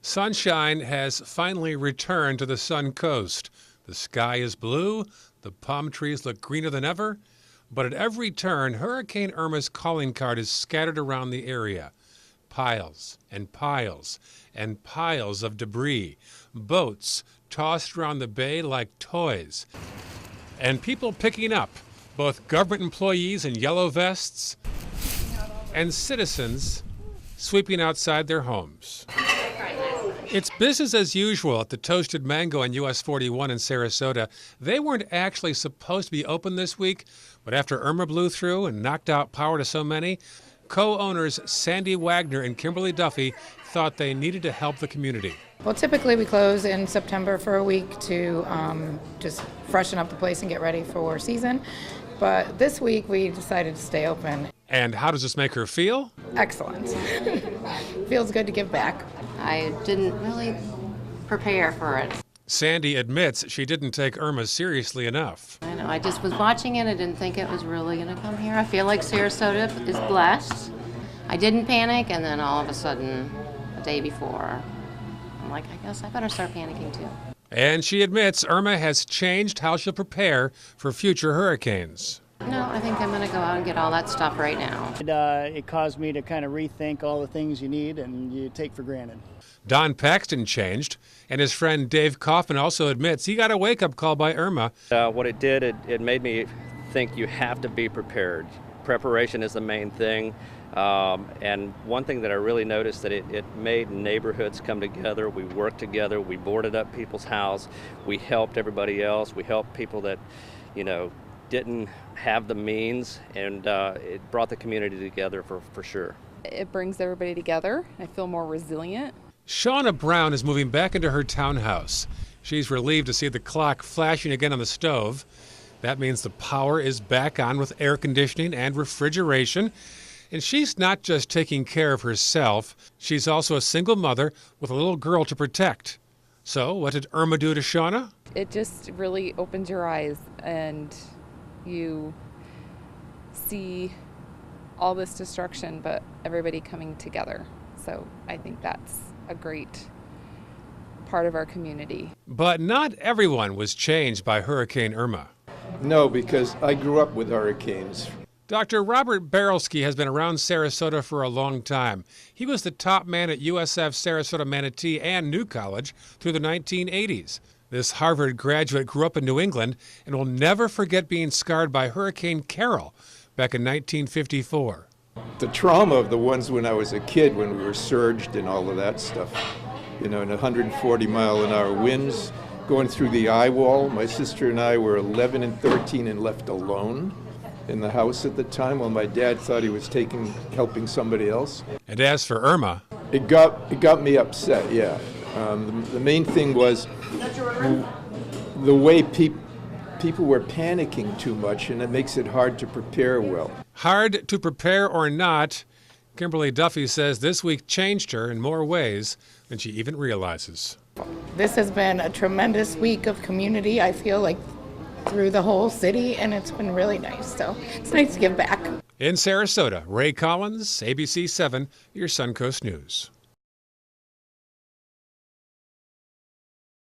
Sunshine has finally returned to the Sun Coast. The sky is blue, the palm trees look greener than ever, but at every turn, Hurricane Irma's calling card is scattered around the area. Piles and piles and piles of debris, boats tossed around the bay like toys, and people picking up, both government employees in yellow vests and citizens sweeping outside their homes. It's business as usual at the Toasted Mango on US 41 in Sarasota. They weren't actually supposed to be open this week, but after Irma blew through and knocked out power to so many, co-owners Sandy Wagner and Kimberly Duffy thought they needed to help the community. Well, typically we close in September for a week to just freshen up the place and get ready for season. But this week we decided to stay open. And how does this make her feel? Excellent. Feels good to give back. I didn't really prepare for it. Sandy admits she didn't take Irma seriously enough. I know, I just was watching it. I didn't think it was really going to come here. I feel like Sarasota is blessed. I didn't panic, and then all of a sudden, the day before, I'm like, I guess I better start panicking too. And she admits Irma has changed how she'll prepare for future hurricanes. No, I think I'm going to go out and get all that stuff right now. It caused me to kind of rethink all the things you need and you take for granted. Don Paxton changed, and his friend Dave Kaufman also admits he got a wake-up call by Irma. What it did, it made me think you have to be prepared. Preparation is the main thing. And one thing that I really noticed that it made neighborhoods come together. We worked together. We boarded up people's house. We helped everybody else. We helped people that, didn't have the means, and it brought the community together for sure. It brings everybody together. I feel more resilient. Shauna Brown is moving back into her townhouse. She's relieved to see the clock flashing again on the stove. That means the power is back on with air conditioning and refrigeration. And she's not just taking care of herself, she's also a single mother with a little girl to protect. So what did Irma do to Shauna? It just really opens your eyes and you see all this destruction, but everybody coming together. So I think that's a great part of our community. But not everyone was changed by Hurricane Irma. No, because I grew up with hurricanes. Dr. Robert Barelsky has been around Sarasota for a long time. He was the top man at USF Sarasota Manatee and New College through the 1980s. This Harvard graduate grew up in New England and will never forget being scarred by Hurricane Carol back in 1954. The trauma of the ones when I was a kid, when we were surged and all of that stuff, in 140-mile-an-hour winds, going through the eye wall. My sister and I were 11 and 13 and left alone in the house at the time while my dad thought he was helping somebody else. And as for Irma, it got me upset, yeah. The main thing was the way people were panicking too much, and it makes it hard to prepare well. Hard to prepare or not, Kimberly Duffy says this week changed her in more ways than she even realizes. This has been a tremendous week of community, I feel like, through the whole city, and it's been really nice. So it's nice to give back. In Sarasota, Ray Collins, ABC 7, your Suncoast News.